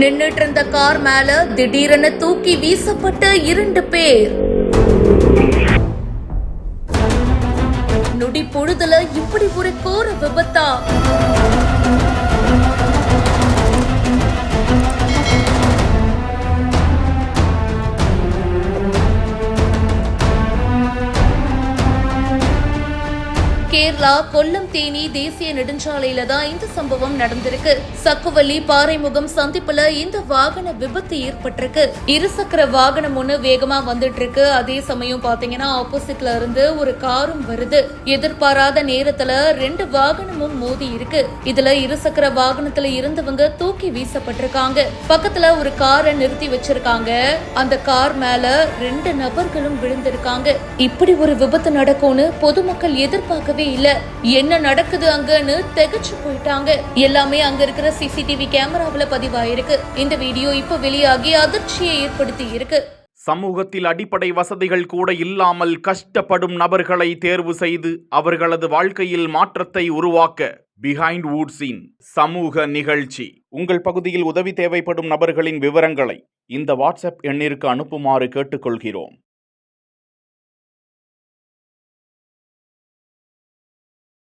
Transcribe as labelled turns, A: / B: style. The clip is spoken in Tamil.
A: நின்னுட்டு இருந்த கார் மேல திடீரென தூக்கி வீசப்பட்ட 2 பேர். நொடி பொழுதுல இப்படி ஒரு கோர விபத்தா? கேரளா கொல்லம் தேனி தேசிய நெடுஞ்சாலையில தான் இந்த சம்பவம் நடந்திருக்கு. சக்குவலி பாறைமுகம் சந்திப்புல இந்த வாகன விபத்து ஏற்பட்டிருக்கு. இருசக்கர வாகனம் ஒண்ணு வேகமா வந்துட்டு இருக்கு. அதே சமயம் பாத்தீங்கன்னா ஆப்போசிட்ல இருந்து ஒரு காரும் வருது. எதிர்பாராத நேரத்துல 2 வாகனமும் மோதி இருக்கு. இதுல இருசக்கர வாகனத்துல இருந்தவங்க தூக்கி வீசப்பட்டிருக்காங்க. பக்கத்துல ஒரு காரை நிறுத்தி வச்சிருக்காங்க. அந்த கார் மேல 2 நபர்களும் விழுந்திருக்காங்க. இப்படி ஒரு விபத்து நடக்கும்னு பொதுமக்கள் எதிர்பார்க்கவே இல்ல. என்ன நடக்குது அங்கன்னு திகைச்சு போயிட்டாங்க. எல்லாமே அங்க இருக்கிற சிசிடிவி கேமராவுல பதிவாயிருக்கு. இந்த வீடியோ இப்ப வெளியாகி அதிர்ச்சியை ஏற்படுத்தி இருக்கு.
B: சமூகத்தில் அடிப்படை வசதிகள் கூட இல்லாமல் கஷ்டப்படும் நபர்களை தேர்வு செய்து அவர்களது வாழ்க்கையில் மாற்றத்தை உருவாக்க பிஹைண்ட் வுட்ஸின் சமூக நிகழ்ச்சி. உங்கள் பகுதியில் உதவி தேவைப்படும் நபர்களின் விவரங்களை இந்த வாட்ஸ்அப் எண்ணிற்கு அனுப்புமாறு கேட்டுக்கொள்கிறோம்.